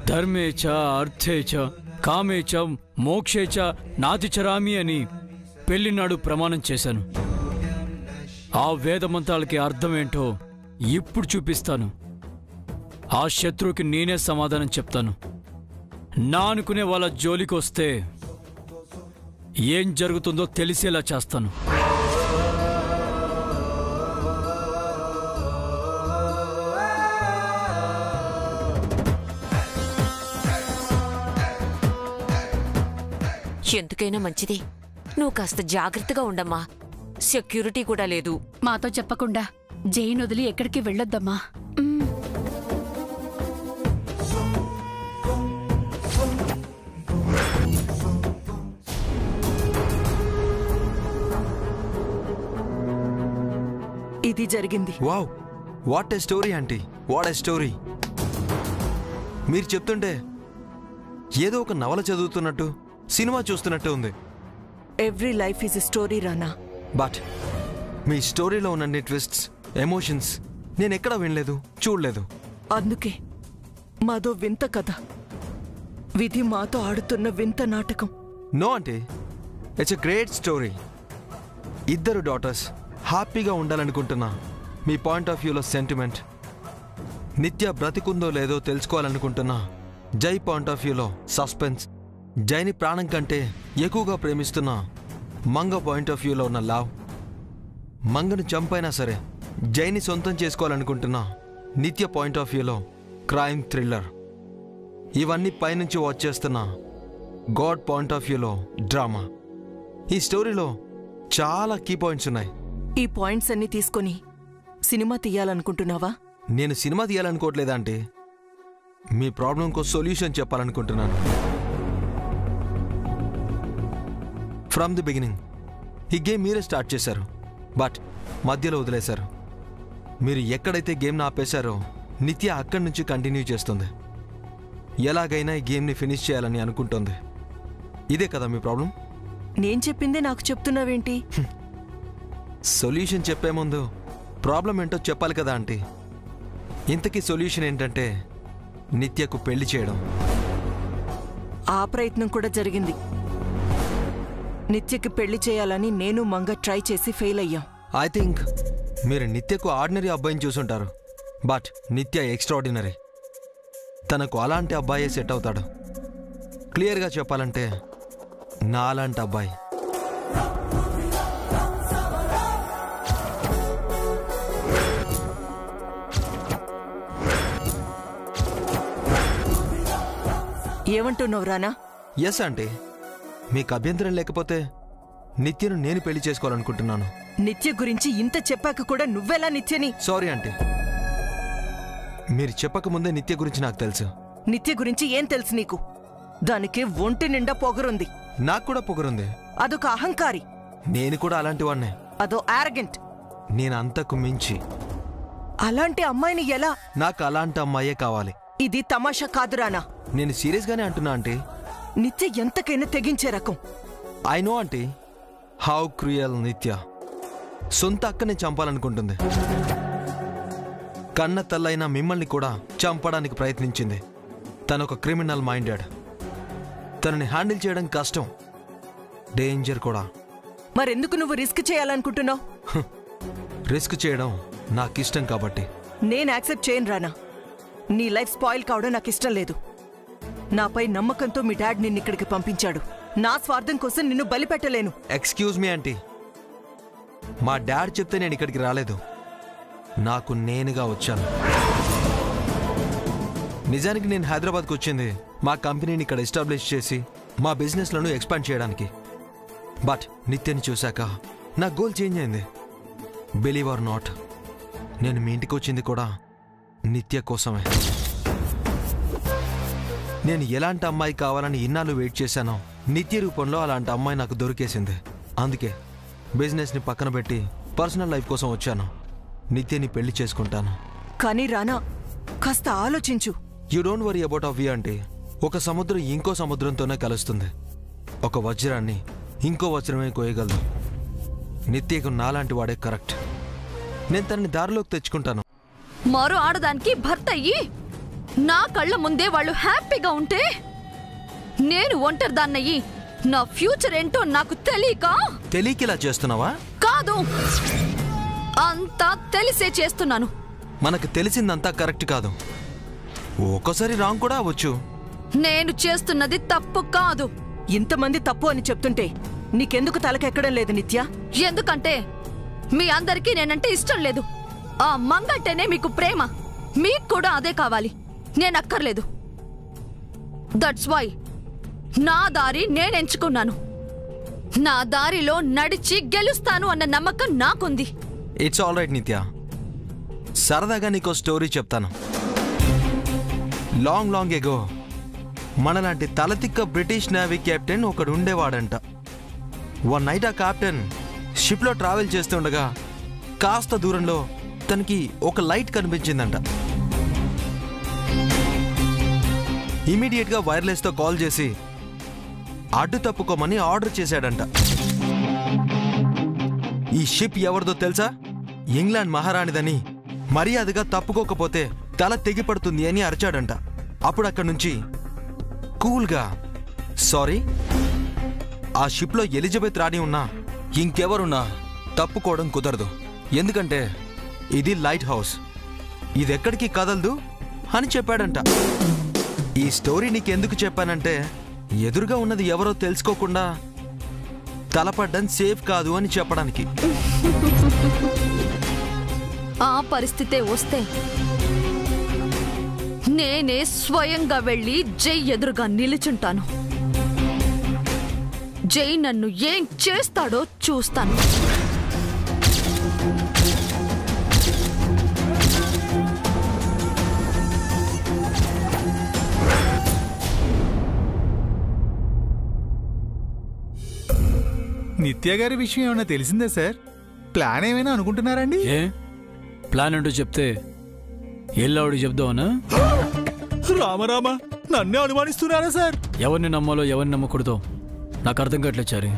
ధర్మేచ అర్థేచ కామేచ మోక్షేచ నాతిచరామి అని పెళ్లినాడు ప్రమాణం చేశాను. ఆ వేదమంత్రాలకి అర్థమేంటో ఇప్పుడు చూపిస్తాను. ఆ శత్రువుకి నేనే సమాధానం చెప్తాను. నా అనుకునే వాళ్ళ జోలికొస్తే ఏం జరుగుతుందో తెలిసేలా చేస్తాను. ఎందుకైనా మంచిది నువ్వు కాస్త జాగ్రత్తగా ఉండమ్మా. సెక్యూరిటీ కూడా లేదు. మాతో చెప్పకుండా జైన్ వదిలి ఎక్కడికి వెళ్ళొద్దమ్మా. ఇది జరిగింది. Wow, what a story aunty, what a story. మీరు చెప్తుంటే ఏదో ఒక నవల చదువుతున్నట్టు, సినిమా చూస్తున్నట్టు ఉంది. Every life is a story Rana. But మీ స్టోరీలో ఉన్న ట్విస్ట్స్, ఎమోషన్స్ నేను ఎక్కడా వినలేదు, చూడలేదు. అందుకే మాదో వింత కథ, విధి మాతో ఆడుతున్న వింత నాటకం. నో అంటే ఇట్స్ ఎ గ్రేట్ స్టోరీ. ఇద్దరు డాటర్స్ హ్యాపీగా ఉండాలనుకుంటున్నా. మీ పాయింట్ ఆఫ్ వ్యూలో సెంటిమెంట్. నిత్య బ్రతికుందో లేదో తెలుసుకోవాలనుకుంటున్నా. జై పాయింట్ ఆఫ్ వ్యూలో సస్పెన్స్. జైని ప్రాణం కంటే ఎక్కువగా ప్రేమిస్తున్నా మంగ పాయింట్ ఆఫ్ వ్యూలో ఉన్న లవ్. మంగను చంపైనా సరే జైని సొంతం చేసుకోవాలనుకుంటున్నా నిత్య పాయింట్ ఆఫ్ వ్యూలో క్రైమ్ థ్రిల్లర్. ఇవన్నీ పైనుంచి వాచ్ చేస్తున్నా గాడ్ పాయింట్ ఆఫ్ వ్యూలో డ్రామా. ఈ స్టోరీలో చాలా కీ పాయింట్స్ ఉన్నాయి. ఈ పాయింట్స్ అన్ని తీసుకొని సినిమా తీయాలనుకుంటున్నావా? నేను సినిమా తీయాలనుకోవట్లేదా అంటే మీ ప్రాబ్లంకో సొల్యూషన్ చెప్పాలనుకుంటున్నాను. ఫ్రమ్ ది బిగినింగ్ ఈ గేమ్ మీరే స్టార్ట్ చేశారు, బట్ మధ్యలో వదిలేశారు. మీరు ఎక్కడైతే గేమ్ని ఆపేశారో నిత్య అక్కడి నుంచి కంటిన్యూ చేస్తుంది. ఎలాగైనా ఈ గేమ్ని ఫినిష్ చేయాలని అనుకుంటుంది. ఇదే కదా మీ ప్రాబ్లం? నేను చెప్పిందే నాకు చెప్తున్నావేంటి? సొల్యూషన్ చెప్పే ముందు ప్రాబ్లం ఏంటో చెప్పాలి కదా ఆంటీ. ఇంతకీ సొల్యూషన్ ఏంటంటే నిత్యకు పెళ్లి చేయడం. ఆ ప్రయత్నం కూడా జరిగింది. నిత్యకి పెళ్లి చేయాలని నేను మంగ ట్రై చేసి ఫెయిల్ అయ్యాం. ఐ థింక్ మీరు నిత్యకు ఆర్డినరీ అబ్బాయిని చూసుంటారు, బట్ నిత్య ఎక్స్ట్రాడినరీ. తనకు అలాంటి అబ్బాయే సెట్ అవుతాడు. క్లియర్గా చెప్పాలంటే నా అలాంటి అబ్బాయి. ఏమంటున్నావు రానా? ఎస్ ఆంటీ, మీకు అభ్యంతరం లేకపోతే నిత్యను నేను పెళ్లి చేసుకోవాలనుకుంటున్నాను. నిత్య గురించి ఇంత చెప్పాక కూడా నువ్వెలా నిత్యని? సారీ ఆంటీ, మీరు చెప్పకముందే నిత్య గురించి నాకు తెలుసు. నిత్య గురించి ఏం తెలుసు నీకు? దానికి ఒంటి నిండా పొగరుంది. నాకు కూడా పొగరుంది. అదొక అహంకారి. నేను కూడా అలాంటి వాడినే. అదో ఆరగెంట్. నేను అంతకు మించి. అలాంటి అమ్మాయిని ఎలా? నాకు అలాంటి అమ్మాయే కావాలి. ఇది తమాషా కాదు రానా. నేను సీరియస్గానే అంటున్నా ఆంటీ. నిత్య ఎంతకైనా తెగించే రకం. I know aunty, how cruel నిత్య. సొంత అక్కని చంపాలనుకుంటుంది. కన్న తల్లైన మిమ్మల్ని కూడా చంపడానికి ప్రయత్నించింది. తనొక క్రిమినల్ మైండెడ్. తనని హ్యాండిల్ చేయడం కష్టం, డేంజర్ కూడా. మరెందుకు నువ్వు రిస్క్ చేయాలనుకుంటున్నావు? రిస్క్ చేయడం నాకిష్టం కాబట్టి. నేను యాక్సెప్ట్ చేయను రానా. నీ లైఫ్ స్పాయిల్ కావడం నాకు ఇష్టం లేదు. నాపై నమ్మకంతో మీ డాడ్ నిన్ను ఇక్కడికి పంపించాడు. నా స్వార్థం కోసం నిన్ను బలిపెట్టలేను. ఎక్స్క్యూజ్ మీ ఆంటీ, మా డాడ్ చెప్తే నేను ఇక్కడికి రాలేదు. నాకు నేనుగా వచ్చాను. నిజానికి నేను హైదరాబాద్కి వచ్చింది మా కంపెనీని ఇక్కడ ఎస్టాబ్లిష్ చేసి మా బిజినెస్లను ఎక్స్పాండ్ చేయడానికి. బట్ నిత్యని చూశాక నా గోల్ చేంజ్ అయింది. బిలీవ్ ఆర్ నాట్, నేను మీ ఇంటికి వచ్చింది కూడా నిత్య కోసమే. నేను ఎలాంటి అమ్మాయి కావాలని ఇన్నాళ్ళు వెయిట్ చేశానో నిత్య రూపంలో అలాంటి అమ్మాయి నాకు దొరికేసింది. అందుకే బిజినెస్ని పక్కన పెట్టి పర్సనల్ లైఫ్ కోసం వచ్చాను. నిత్యని పెళ్లి చేసుకుంటాను. కానీ రానా, కాస్త ఆలోచించు. You don't worry about of view అంటే ఒక సముద్రం ఇంకో సముద్రంతోనే కలుస్తుంది. ఒక వజ్రాన్ని ఇంకో వజ్రమే కోయగలదు. నిత్యకు నాలాంటి వాడే కరెక్ట్. నేను తనని దారిలోకి తెచ్చుకుంటాను. మరో ఆడదానికి భర్త అయ్యి నా కళ్ళ ముందే వాళ్ళు హ్యాపీగా ఉంటే నేను ఒంటరిదాన్నయ్యి నా ఫ్యూచర్ ఏంటో నాకు తెలియక ఇలా చేస్తున్నావా? కాదు, అంతా తెలిసే చేస్తున్నాను. మనకు తెలిసిందంతా కరెక్ట్ కాదు, ఒక్కోసారి రాంగ్ కూడా అవ్వచ్చు. నేను చేస్తున్నది తప్పు కాదు. ఇంతమంది తప్పు అని చెప్తుంటే నీకెందుకు తలకెక్కడం లేదు నిత్య? ఎందుకంటే మీ అందరికీ నేనంటే ఇష్టం లేదు. ఆ మంగంటేనే మీకు ప్రేమ, మీకు కూడా అదే కావాలి. నేనక్కర్లేదు. దట్స్ వై నా దారి నేనెంచుకున్నాను. నా దారిలో నడిచి గెలుస్తాను అన్న నమ్మకం నాకుంది. ఇట్స్ ఆల్ రైట్ నిత్య, సరదాగా నీకో స్టోరీ చెప్తాను. లాంగ్ ఎగో మనలాంటి తలతిక్క బ్రిటిష్ నేవీ కెప్టెన్ ఒకడు ఉండేవాడంట. వన్ నైట్ ఆ కెప్టెన్ షిప్లో ట్రావెల్ చేస్తుండగా కాస్త దూరంలో తనకి ఒక లైట్ కనిపించిందంట. ఇమీడియట్గా వైర్లెస్తో కాల్ చేసి అడ్డు తప్పుకోమని ఆర్డర్ చేశాడంట. ఈ షిప్ ఎవరిదో తెలుసా? ఇంగ్లాండ్ మహారాణిదని. మర్యాదగా తప్పుకోకపోతే తల తెగిపడుతుంది అని అరిచాడంట. అప్పుడు అక్కడి నుంచి కూల్గా, సారీ, ఆ షిప్లో ఎలిజబెత్ రాణి ఉన్నా ఇంకెవరున్నా తప్పుకోవడం కుదరదు, ఎందుకంటే ఇది లైట్ హౌస్, ఇదెక్కడికి కదలదు అని చెప్పాడంట. ఈ స్టోరీ నీకెందుకు చెప్పానంటే ఎదురుగా ఉన్నది ఎవరో తెలుసుకోకుండా తలపడ్డం సేఫ్ కాదు అని చెప్పడానికి. ఆ పరిస్థితే వస్తే నేనే స్వయంగా వెళ్ళి జై ఎదురుగా నిలుచుంటాను. జై నన్ను ఏం చేస్తాడో చూస్తాను. నిత్య గారి విషయం ఏమైనా తెలిసిందా సార్? ప్లాన్ ఏమైనా అనుకుంటున్నారండి? ఏ ప్లాన్ ఏంటో చెప్తే ఎల్లావుడికి చెప్దామనా? రామరామ, నన్నే అనుమానిస్తున్నారా సార్? ఎవరిని నమ్మాలో ఎవరిని నమ్మకూడదో నాకు అర్థం కావట్లేదు చారి.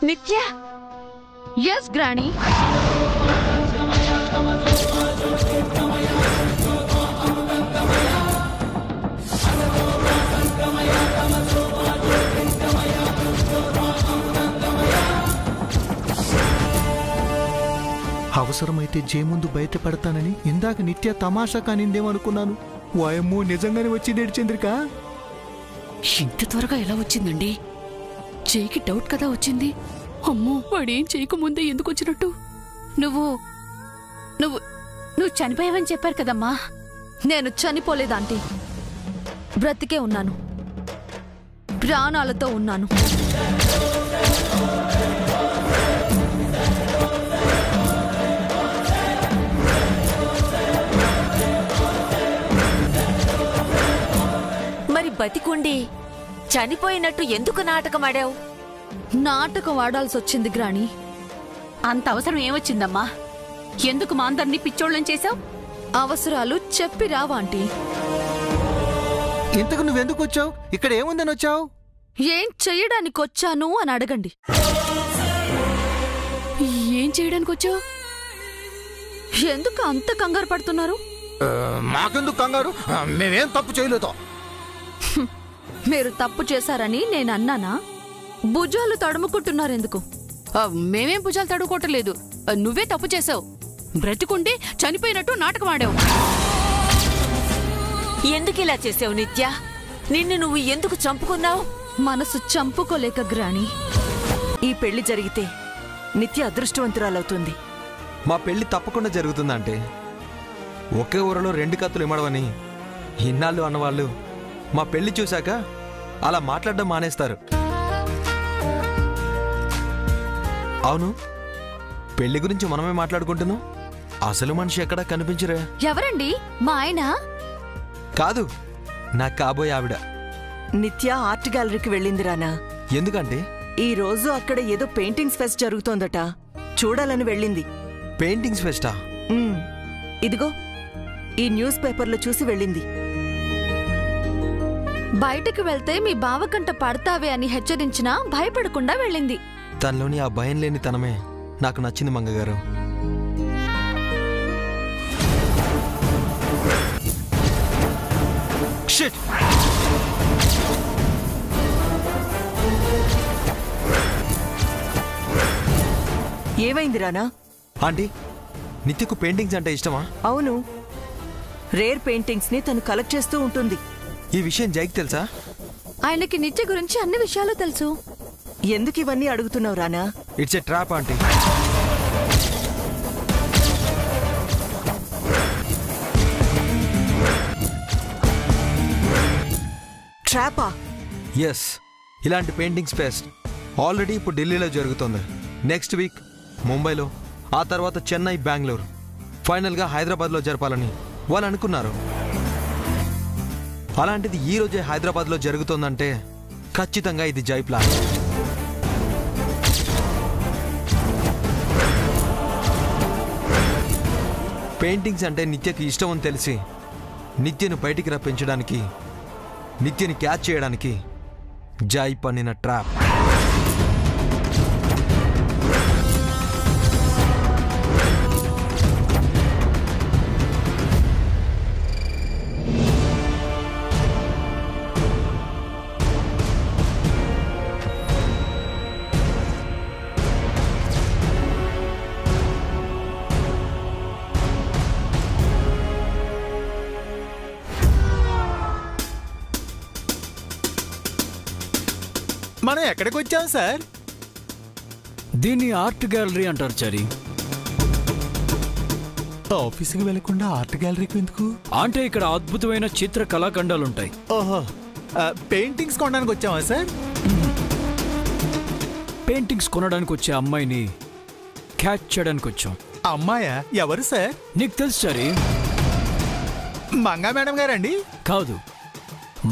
నిత్య, ఎస్ గ్రాణి. అవసరమైతే జే ముందు బయటపడతానని ఇందాక నిత్య తమాషా కానిందేమనుకున్నాను. వాయమ్మో, నిజంగానే వచ్చిందేడు చంద్రిక. ఇంత త్వరగా ఎలా వచ్చిందండి? జైకి డౌట్ కదా వచ్చింది. అమ్మో, వాడేం చేయకముందే ఎందుకు వచ్చినట్టు? నువ్వు నువ్వు నువ్వు చనిపోయావని చెప్పారు కదమ్మా. నేను చనిపోలేదాంటీ, బ్రతికే ఉన్నాను, ప్రాణాలతో ఉన్నాను. మరి బతికుండి చనిపోయినట్టు ఎందుకు నాటకం ఆడావు? నాటకం ఆడాల్సి వచ్చింది గ్రాణి. అంత అవసరం ఏమొచ్చిందమ్మా? ఎందుకు మా అందరినీ పిచ్చోళ్ళని చేశావు? అవసరాలు చెప్పి రావాంటీ. ఇంతకు నువ్వెందుకు వచ్చావు? ఇక్కడ ఏముందని వచ్చావు? ఏం చెయ్యడానికి వచ్చాను అని అడగండి. ఏం చేయడానికి వచ్చావు? ఎందుకు అంత కంగారు పడుతున్నారు? మాకెందుకు కంగారు? మేమేం తప్పు చేయలేదో. మీరు తప్పు చేశారని నేను అన్నానా? భుజాలు తడుముకుంటున్నారెందుకు? మేమేం భుజాలు తడుకోవట్లేదు. నువ్వే తప్పు చేసావు. బ్రతికుండి చనిపోయినట్టు నాటకం ఆడావు. ఎందుకు ఇలా చేసావు నిత్య? నిన్ను నువ్వు ఎందుకు చంపుకున్నావు? మనసు చంపుకోలేక గ్రాణి. ఈ పెళ్లి జరిగితే నిత్య అదృష్టవంతురాలవుతుంది. మా పెళ్లి తప్పకుండా జరుగుతుందంటే ఒకే ఊరలో 2 కత్తులు ఇమ్మడవని ఇన్నాళ్ళు అన్నవాళ్ళు మా పెళ్లి చూశాక అలా మాట్లాడడం మానేస్తారు. అవును, పెళ్లి గురించి మనమే మాట్లాడుకుంటున్నాం. అసలు మనిషి ఎక్కడా కనిపించరే. ఎవరండి? మా ఆయన? కాదు, నా కాబోయే ఆవిడ. నిత్య ఆర్ట్ గ్యాలరీకి వెళ్ళింది రానా. ఎందుకంటే ఈ రోజు అక్కడ ఏదో పెయింటింగ్స్ ఫెస్ట్ జరుగుతోందట, చూడాలని వెళ్ళింది. పెయింటింగ్స్ ఫెస్టా? ఇదిగో ఈ న్యూస్ పేపర్లో చూసి వెళ్ళింది. బయటకు వెళ్తే మీ బావకంట పడతావే అని హెచ్చరించినా భయపడకుండా వెళ్ళింది. తనలోని ఆ భయం లేని తనమే నాకు నచ్చింది మంగగారు. ఏమైంది రానా? ఆంటీ, నిత్యకు పెయింటింగ్స్ అంటే ఇష్టమా? అవును, రేర్ పెయింటింగ్స్ ని తను కలెక్ట్ చేస్తూ ఉంటుంది. ఈ విషయం జైకి తెలుసా? ఆయనకి నిత్య గురించి అన్ని విషయాలు తెలుసు. ఎందుకు ఇవన్నీ అడుగుతున్నావు Rana? It's a trap aunty. ట్రాపా? ఎస్, ఇలాంటి పెయింటింగ్స్ ఫెస్ట్ ఆల్రెడీ ఇప్పుడు ఢిల్లీలో జరుగుతుంది. నెక్స్ట్ వీక్ ముంబైలో, ఆ తర్వాత చెన్నై, బెంగళూరు, ఫైనల్గా హైదరాబాద్లో జరపాలని వాళ్ళు అనుకున్నారు. అలాంటిది ఈ రోజే హైదరాబాద్లో జరుగుతోందంటే ఖచ్చితంగా ఇది జై ప్లాన్. పెయింటింగ్స్ అంటే నిత్యకి ఇష్టం అని తెలిసి నిత్యను బయటికి రప్పించడానికి, నిత్యని క్యాచ్ చేయడానికి జై పన్నిన ట్రాప్. మనం ఎక్కడికి వచ్చాం సార్? దీన్ని ఆర్ట్ గ్యాలరీ అంటారు చారి. ఆఫీస్కి వెళ్లకుండా ఆర్ట్ గ్యాలరీకి ఎందుకు? అంటే ఇక్కడ అద్భుతమైన చిత్ర కళాఖండాలుంటాయి. ఓహో, పెయింటింగ్స్ కొనడానికి వచ్చావా సార్? పెయింటింగ్స్ కొనడానికి వచ్చే అమ్మాయిని క్యాచ్ చేయడానికి వచ్చాం. అమ్మాయా? ఎవరు సార్? నీకు తెలుసు చారి. మంగా మేడం గారండి? కాదు,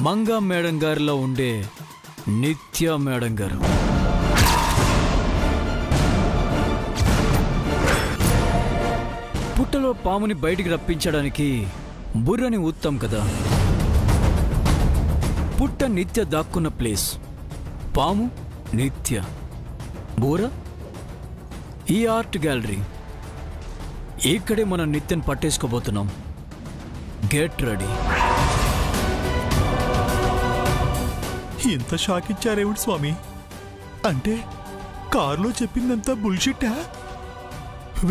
మంగా మేడం గారిలో ఉండే నిత్య మేడం గారు. పుట్టలో పాముని బయటికి రప్పించడానికి బుర్రని ఊత్తాం కదా. పుట్ట నిత్య దాక్కున్న ప్లేస్, పాము నిత్య, బూర ఈ ఆర్ట్ గ్యాలరీ. ఇక్కడే మనం నిత్యను పట్టేసుకోబోతున్నాం. Get ready. ఇంత షాక్ ఇచ్చారేమిటి స్వామి? అంటే కారులో చెప్పిందంతా బుల్షిట్టా?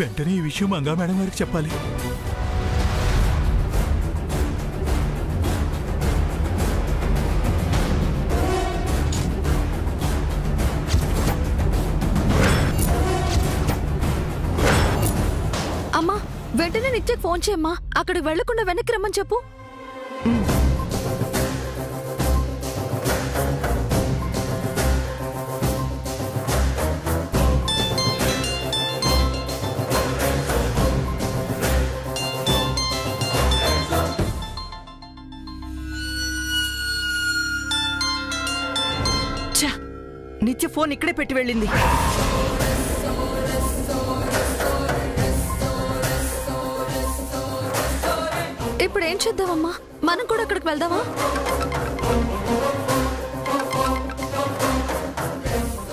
వెంటనే ఈ విషయం మంగా మేడం గారికి చెప్పాలి. అమ్మా, వెంటనే నిత్యకు ఫోన్ చేయమ్మా. అక్కడికి వెళ్లకుండా వెనక్కి రమ్మని చెప్పు. నిత్య ఫోన్ ఇక్కడే పెట్టి వెళ్ళింది. ఇప్పుడు ఏం చేద్దామమ్మా? మనం కూడా అక్కడికి వెళ్దామా?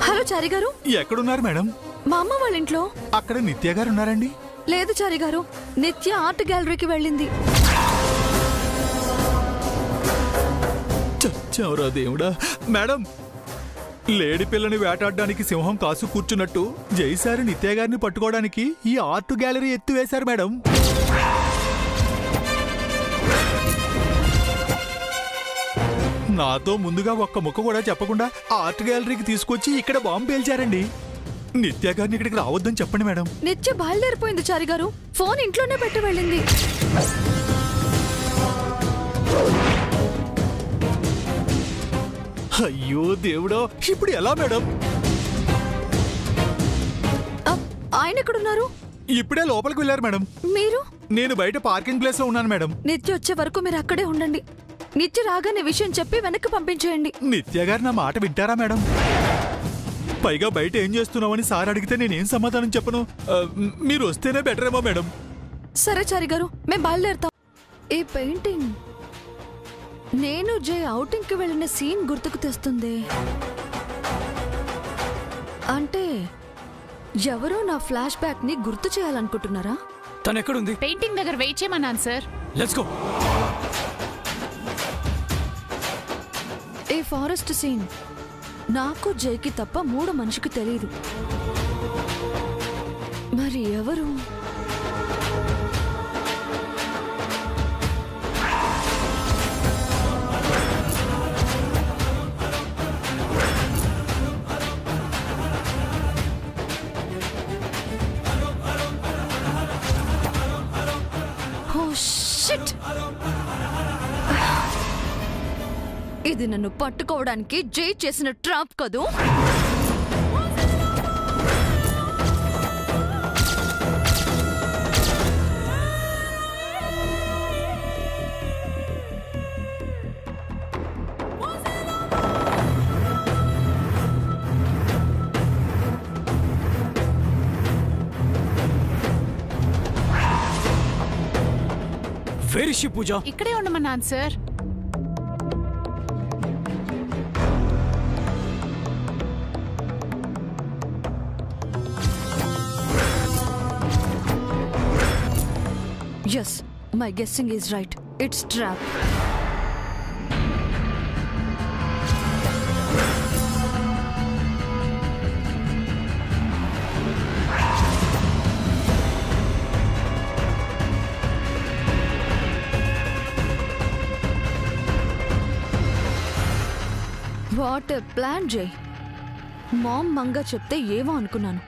హలో చారి గారు. ఎక్కడున్నారు మేడం? మా అమ్మ వాళ్ళ ఇంట్లో. అక్కడ నిత్య గారు ఉన్నారండి? లేదు చారి గారు, నిత్య ఆర్ట్ గ్యాలరీకి వెళ్ళింది. చచ్చావురా దేవుడా. మేడం, లేడి పిల్లని వేటాడడానికి సింహం కాసు కూర్చున్నట్టు జైసారి నిత్య గారిని పట్టుకోవడానికి ఈ ఆర్ట్ గ్యాలరీ ఎత్తివేశారు మేడం. నాతో ముందుగా ఒక్క ముక్క కూడా చెప్పకుండా ఆర్ట్ గ్యాలరీకి తీసుకొచ్చి ఇక్కడ బాంబు పేల్చారండి. నిత్య గారిని ఇక్కడికి రావద్దని చెప్పండి మేడం. నిత్య బయలుదేరిపోయింది చారి గారు. ఫోన్ ఇంట్లోనే పెట్టి వెళ్ళింది. అయ్యో దేవుడా, ఇప్పుడు ఎలా మేడం? ఆయన ఎక్కడున్నారు? ఇప్పుడే లోపలికి వెళ్ళారు మేడం. మీరు? నేను బయట పార్కింగ్ ప్లేస్ లో ఉన్నాను మేడం. నిత్య వచ్చే వరకు మీరు అక్కడే ఉండండి. నిత్య రాగానే విషయం చెప్పి వెనక్కి పంపించేయండి. నిత్య గారు నా మాట వింటారా మేడం? పైగా బయట ఏం చేస్తున్నావని సార్ అడిగితే నేనేం సమాధానం చెప్పను. మీరు వస్తేనే బెటర్ ఏమో మేడం. సరే చారి గారు, మేము బయలుదేరుతాం. ఈ పెయింటింగ్ నేను జై ఔటింగ్ కి వెళ్ళిన సీన్ గుర్తుకు తెస్తుంది. అంటే ఎవరో నా ఫ్లాష్ బ్యాక్ ని గుర్తు చేయాలనుకుంటున్నారా? తను ఎక్కడుంది? పెయింటింగ్ దగ్గర వెయిట్ చేయమన్నాను సార్. Let's go. ఈ ఫారెస్ట్ సీన్ నాకు జైకి తప్ప మూడో మనిషికి తెలియదు. మరి ఎవరు? ఇది నన్ను పట్టుకోవడానికి జై చేసిన ట్రాప్ కదూ. వేర్ ఇస్ షీ పూజ? ఇక్కడే ఉండమన్నాను sir. Yes, my guessing is right. It's trap. What a plan, Jay. మామ్ మంగా చెప్తే ఏమో అనుకున్నాను.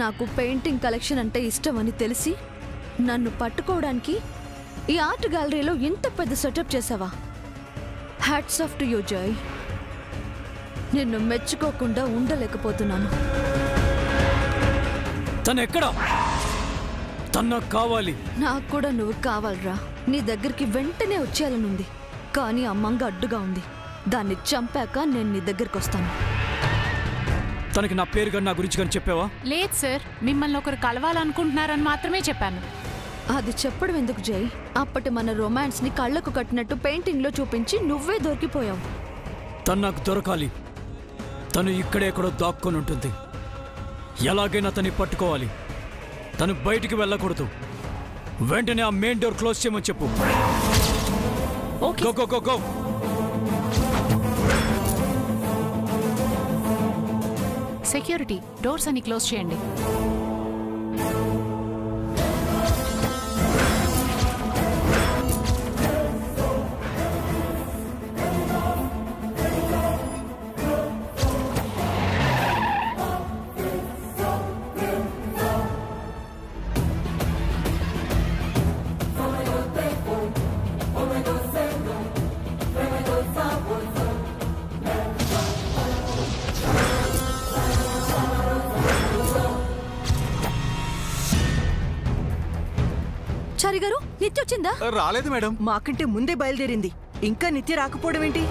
నాకు పెయింటింగ్ కలెక్షన్ అంటే ఇష్టమని తెలిసి నన్ను పట్టుకోవడానికి ఈ ఆర్ట్ గ్యాలరీలో ఇంత పెద్ద సెటప్ చేసావా? హ్యాట్స్ ఆఫ్ టు యూ జై. నిన్ను మెచ్చుకోకుండా ఉండలేకపోతున్నాను. తను ఎక్కడా? తను కావాలి. నాకు కూడా నువ్వు కావాలరా. నీ దగ్గరికి వెంటనే వచ్చేయాలనుంది, కానీ అమ్మంగా అడ్డుగా ఉంది. దాన్ని చంపాక నేను నీ దగ్గరికి వస్తాను. తనకి నా పేరు కానీ నా గురించి కానీ చెప్పావా? లేదు సార్, మిమ్మల్ని ఒకరు కలవాలనుకుంటున్నారని మాత్రమే చెప్పాను. అది చెప్పడం ఎందుకు జై? అప్పటి మన రొమాన్స్ ని కళ్ళకు కట్టినట్టు పెయింటింగ్ లో చూపించి నువ్వే దొరికిపోయావు. తను నాకు దొరకాలి. తను ఇక్కడే ఎక్కడో దాక్కొని ఉంటుంది. ఎలాగైనా తన్ని పట్టుకోవాలి. తను బయటికి వెళ్ళకూడదు. వెంటనే ఆ మెయిన్ డోర్ క్లోజ్ చేయమని చెప్పు. Go go go go. Security, doors అన్ని క్లోజ్ చేయండి. చారి గారు, నిత్య వచ్చిందా? రాలేదు మేడం. మాకంటే ముందే బయలుదేరింది. ఇంకా నిత్య రాకపోవడం ఏంటి?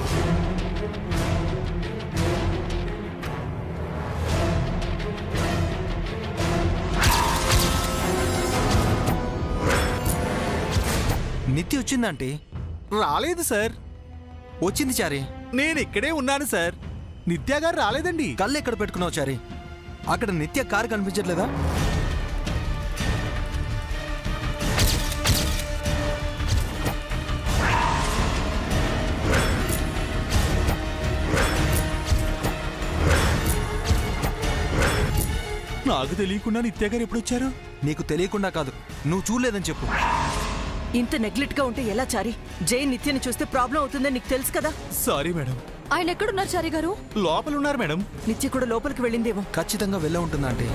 నిత్య వచ్చిందంటే రాలేదు సార్. వచ్చింది చారి. నేను ఇక్కడే ఉన్నాను సార్. నిత్య గారు రాలేదండి. కళ్ళు ఎక్కడ పెట్టుకున్నావు చారి? అక్కడ నిత్య కారు కనిపించట్లేదా? నాకు తెలియకుండా నిత్య గారు ఎప్పుడు వచ్చారు? నీకు తెలియకుండా కాదు, నువ్వు చూడలేదని చెప్పు. ఇంత నెగ్లెక్ట్ గా ఉంటే ఎలా చారి? జై నిత్యని చూస్తే ప్రాబ్లం అవుతుందని నీకు తెలుసు కదా. Sorry madam. ఆయన ఎక్కడున్నారు చారి గారు? లోపల ఉన్నారు మేడం. నిత్య కూడా లోపలికి వెళ్ళిందేమో. ఖచ్చితంగా వెళ్ళే ఉంటుందా అంటే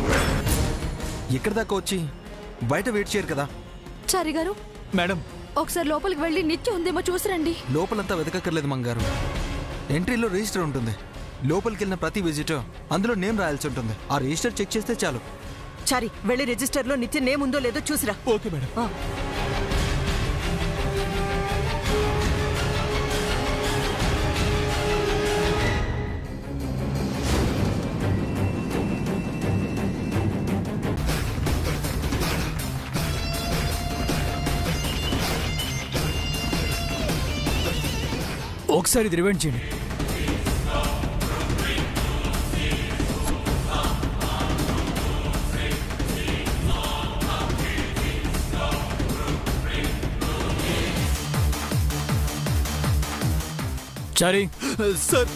ఇక్కడ దాకా వచ్చి బయట వెయిట్ చేయరు కదా. చారి గారు మేడం ఒకసారి లోపలికి వెళ్ళి నిత్య ఉందేమో చూసిరండి. లోపలంతా వెతకక్కర్లేదు మంగారు. ఎంట్రీలో రిజిస్టర్ ఉంటుంది. లోపలికి వెళ్ళిన ప్రతి విజిటర్ అందులో నేమ్ రాయాల్సి ఉంటుంది. ఆ రిజిస్టర్ చెక్ చేస్తే చాలు. చారి వెళ్ళి రిజిస్టర్ లో నిత్య నేమ్ ఉందో లేదో చూసిరా. Okay madam. ఒకసారి ఇది రివైండ్ చేయండి. చారి సార్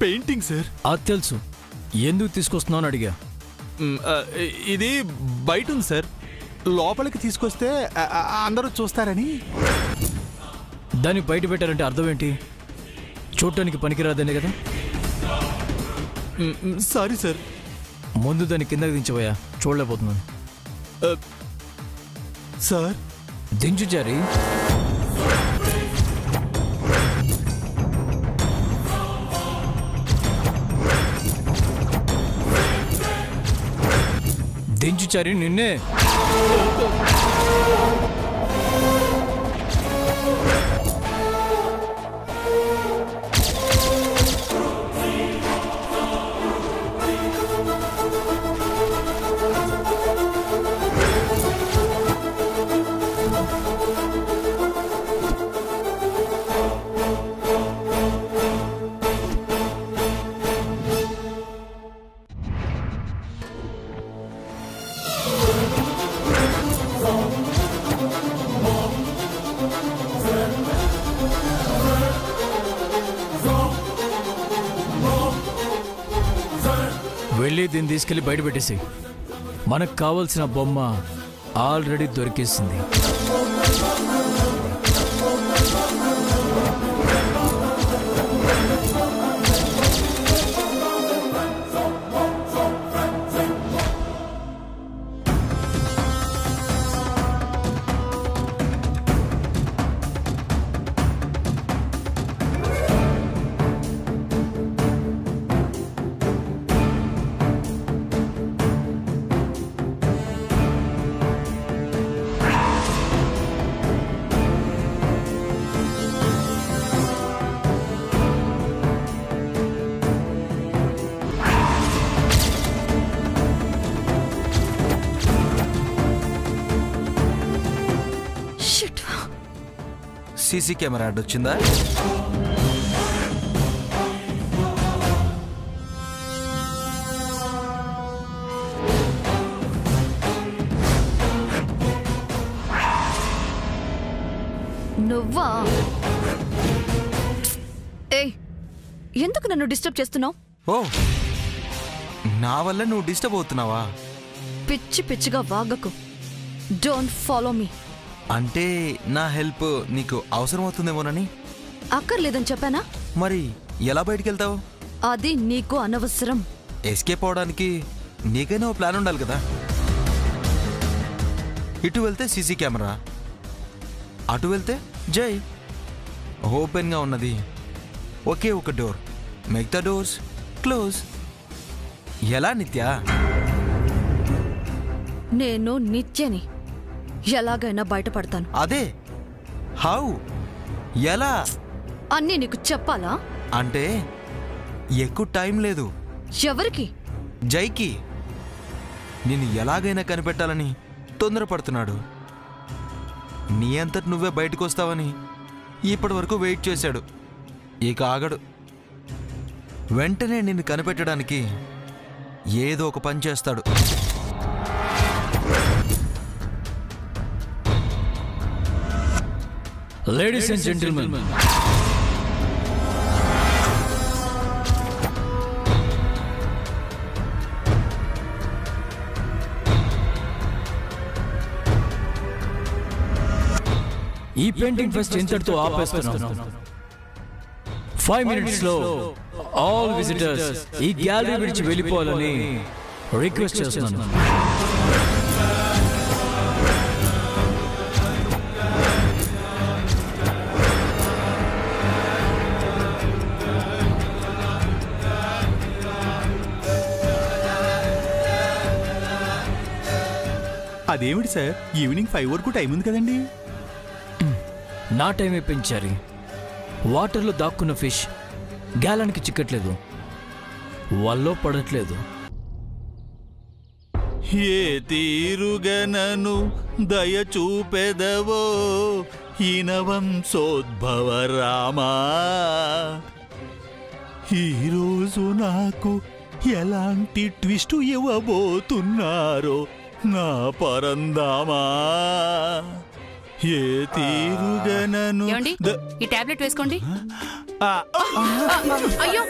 పెయింటింగ్ సార్. అది తెలుసు. ఎందుకు తీసుకొస్తున్నావు అని అడిగా. ఇది బయట ఉంది సార్. లోపలికి తీసుకొస్తే అందరూ చూస్తారని. దాన్ని బయట పెట్టారంటే అర్థం ఏంటి? చూడటానికి పనికిరాదనే కదా. Sorry sir. ముందు దాన్ని కిందకి దించబోయా, చూడలేకపోతున్నాను. సార్ దించు చారి. దించు చారి, నిన్నే. వెళ్ళి దీన్ని తీసుకెళ్ళి బయట పెట్టేసి. మనకు కావలసిన బొమ్మ ఆల్రెడీ దొరికేసింది. సీసీ కెమెరా యాడ్ వచ్చిందా? నువ్వా? ఏయ్, ఎందుకు నన్ను డిస్టర్బ్ చేస్తున్నావు? ఓ, నా వల్ల నువ్వు డిస్టర్బ్ అవుతున్నావా? పిచ్చి పిచ్చిగా వాగకు. Don't follow me. అంటే నా హెల్ప్ నీకు అవసరం అవుతుందేమోనని. అక్కర్లేదని చెప్పానా? మరి ఎలా బయటికి వెళ్తావు? అది నీకు అనవసరం. ఎస్కేప్ అవడానికి నీకైనా ఓ ప్లాన్ ఉండాలి కదా. ఇటు వెళ్తే సీసీ కెమెరా, అటు వెళ్తే జై. ఓపెన్గా ఉన్నది ఒకే ఒక డోర్, మిగతా డోర్స్ క్లోజ్. ఎలా నిత్య? నేను నిత్యని. ఎలాగైనా బయటపడతాను. అదే హౌ? ఎలా? అన్నీ నీకు చెప్పాలా? అంటే ఎక్కువ టైం లేదు. ఎవరికి? జైకి. నిన్ను ఎలాగైనా కనిపెట్టాలని తొందరపడుతున్నాడు. నీ అంతటి నువ్వే బయటకు వస్తావని ఇప్పటి వరకు వెయిట్ చేశాడు. ఇక ఆగడు. వెంటనే నిన్ను కనిపెట్టడానికి ఏదో ఒక పని చేస్తాడు. లేడీస్ అండ్ జెంటిల్మెన్, ఈ పెయింటింగ్ ఫెస్ట్ ఇంతటితో ఆపేస్తున్నాను. 5 minutes లో ఆల్ విజిటర్స్ ఈ గ్యాలరీ విడిచి వెళ్ళిపోవాలని రిక్వెస్ట్ చేస్తున్నాను. అదేమిటి సార్, ఈవినింగ్ 5 వరకు టైం ఉంది కదండి. నా టైమే పెంచారి. వాటర్లో దాక్కున్న ఫిష్ గ్యాలన్కి చిక్కట్లేదు, వల్లో పడట్లేదు. ఏ తీరుగనను దయ చూపెదవో ఈనవంశోద్భవ రామా, ఈరోజు నాకు ఎలాంటి ట్విస్ట్ ఇవ్వబోతున్నారో నా పరందామా. ఏ తీరుగనను ఏమండి ఈ టాబ్లెట్ వేసుకోండి. అయ్యో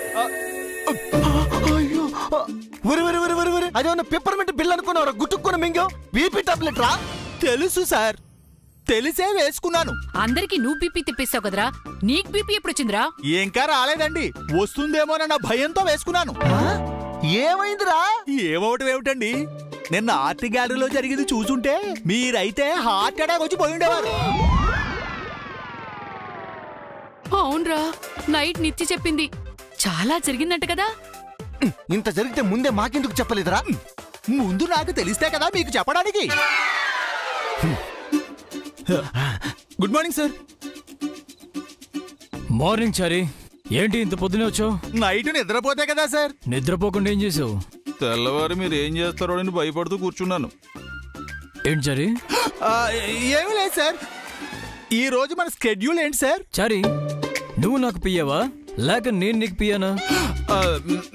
అదేమన్నా పెప్పర్మెంట్ బిల్ అనుకున్నారా? గుట్టుకున్న మింగో బీపీ టాబ్లెట్ రా. తెలుసు సార్, తెలిసే వేసుకున్నాను. అందరికి నువ్వు బీపీ తిప్పేస్తావు కదరా, నీకు బీపీ ఎప్పుడు వచ్చిందిరా? ఇంకా రాలేదండి, వస్తుందేమోనన్న భయంతో వేసుకున్నాను. ఏమైందిరా? ఏమవటం ఏమిటండి, నిన్న ఆర్ట్ గ్యాలరీలో జరిగింది చూసుంటే మీరైతే హార్ట్ అటాక్ వచ్చి పోయి ఉండేవారు. అవునరా, నైట్ నిత్య చెప్పింది చాలా జరిగిందంట కదా. ఇంత జరిగితే ముందే మాకెందుకు చెప్పలేదురా? ముందు నాకు తెలిస్తే కదా మీకు చెప్పడానికి. Good morning sir. మార్నింగ్ చారి, ఏంటి ఇంత పొద్దునే వచ్చావు? నైట్ నిద్రపోతే కదా సార్. నిద్రపోకుండా ఏం చేసావు? తెల్లవారు మీరు ఏం చేస్తారో అని భయపడుతూ కూర్చున్నాను. ఏంటి చారి? ఏమీ లేదు సార్. ఈ రోజు మన స్కెడ్యూల్ ఏంటి సార్? చారి, నువ్వు నాకు పియ్యావా లేక నేను నీకు పియ్యానా?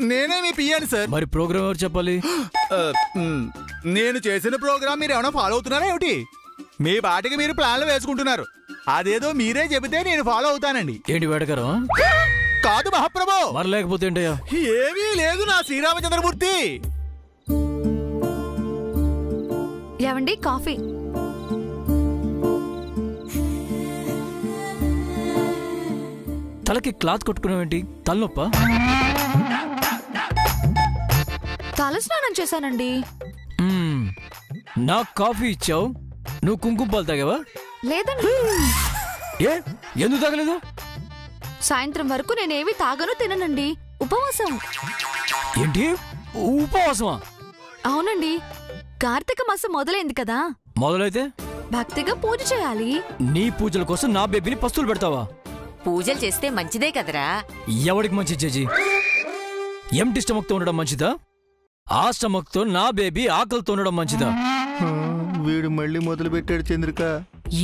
నేనే మీ పియ్యాను సార్. మరి ప్రోగ్రామ్ ఎవరు చెప్పాలి? నేను చేసిన ప్రోగ్రామ్ మీరు ఏమైనా ఫాలో అవుతున్నారా ఏమిటి? మీ బాటికి మీరు ప్లాన్లు వేసుకుంటున్నారు. అదేదో మీరే చెబితే నేను ఫాలో అవుతానండి. ఏంటి వేడకరం? కాదు మహాప్రభు. మరి లేకపోతే ఏంటయ్యా? ఏమీ లేదు నా శ్రీరామచంద్రమూర్తి. ఏవండి కాఫీ? తలకి క్లాత్ కొట్టుకున్నావేంటి? తలనొప్ప? తలస్నానం చేశానండి. నాకు కాఫీ ఇచ్చావు, నువ్వు కుంకుమ పాలు తాగావా? లేదండి. ఏ ఎందుకు తాగలేదు? సాయంత్రం వరకు నేనేమి తాగను తిననండి, ఉపవాసం. ఏంటి ఉపవాసమా? అవునండి, కార్తీక మాసం మొదలైంది కదా. మొదలైతే భక్తిగా పూజ చేయాలి. నీ పూజల కోసం నా బేబీని పస్తులు పెడతావా? పూజలు చేస్తే మంచిదే కదరా. ఎవడికి మంచి చేజీ? ఎంటీ స్టమక్ తో ఉండడం మంచిదా? ఆ స్టమక్ తో నా బేబీ ఆకలితో ఉండడం మంచిదా? వీడు మళ్ళీ మొదలు పెట్టాడు చంద్రిక.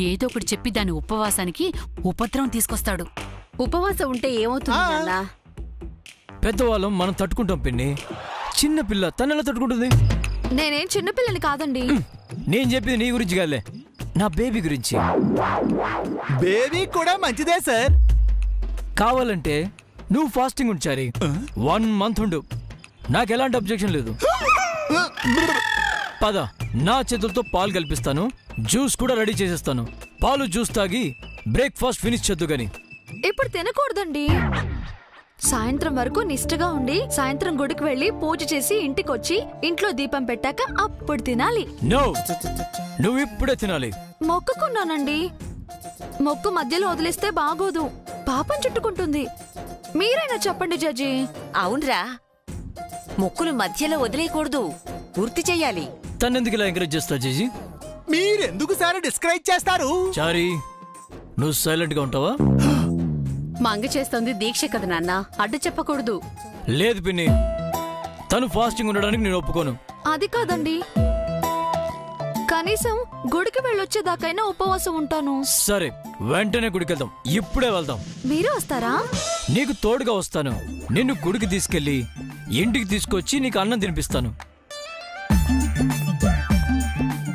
ఏదో ఒకటి చెప్పి దాని ఉపవాసానికి ఉపద్రవం తీసుకొస్తాడు. ఉపవాసం ఉంటే ఏమవుతుంది నాన్న? పెద్దవాళ్ళం మనం తట్టుకుంటాం పిన్ని, చిన్న పిల్ల తనెలా తట్టుకుంటుంది? నేనేం చిన్నపిల్లని కాదండి. నేను చెప్పింది నీ గురించి కాదులే, నా బేబీ గురించి. బేబీ కూడా మంచిదే సార్. కావాలంటే నువ్వు ఫాస్టింగ్ ఉంచారి 1 month ఉండు, నాకు ఎలాంటి అబ్జెక్షన్ లేదు. పద, నా చేతులతో పాలు కల్పిస్తాను, జ్యూస్ కూడా రెడీ చేసేస్తాను. పాలు జ్యూస్ తాగి బ్రేక్ఫాస్ట్ ఫినిష్ చేద్దు గాని. ఇప్పుడు తినకూడదండి. సాయంత్రం వరకు నిష్ఠగా ఉండి సాయంత్రం గుడికి వెళ్లి పూజ చేసి ఇంటికొచ్చి ఇంట్లో దీపం పెట్టాక అప్పుడు తినాలి. నో, నువ్వు ఇప్పుడే తినాలి. మొక్కుకున్నానండి. మొక్కు మధ్యలో వదిలేస్తే బాగోదు, పాపం చుట్టుకుంటుంది. మీరైనా చెప్పండి జడ్జి. అవునరా, మొక్కులు మధ్యలో వదిలేయకూడదు, పూర్తి చెయ్యాలి. తన్నెందుకు ఇలా ఎంకరేజ్ చేస్తా జేజీ? మీరెందుకు సార్ డిస్కరేజ్ చేస్తారు? చారీ, నువ్వు సైలెంట్ గా ఉంటావా? మంగ చేస్తోంది దీక్ష కదా నాన్న, అడ్డు చెప్పకూడదు. లేదు పిన్ని, తను ఫాస్టింగ్ ఉండడానికి నేను ఒప్పుకోను. అది కాదండి, కనీసం గుడికి వెళ్ళొచ్చేదాకైనా ఉపవాసం ఉంటాను. సరే, వెంటనే గుడికి వెళ్దాం, ఇప్పుడే వెళ్దాం. మీరు వస్తారా? నీకు తోడుగా వస్తాను. నిన్ను గుడికి తీసుకెళ్లి ఇంటికి తీసుకొచ్చి నీకు అన్నం తినిపిస్తాను.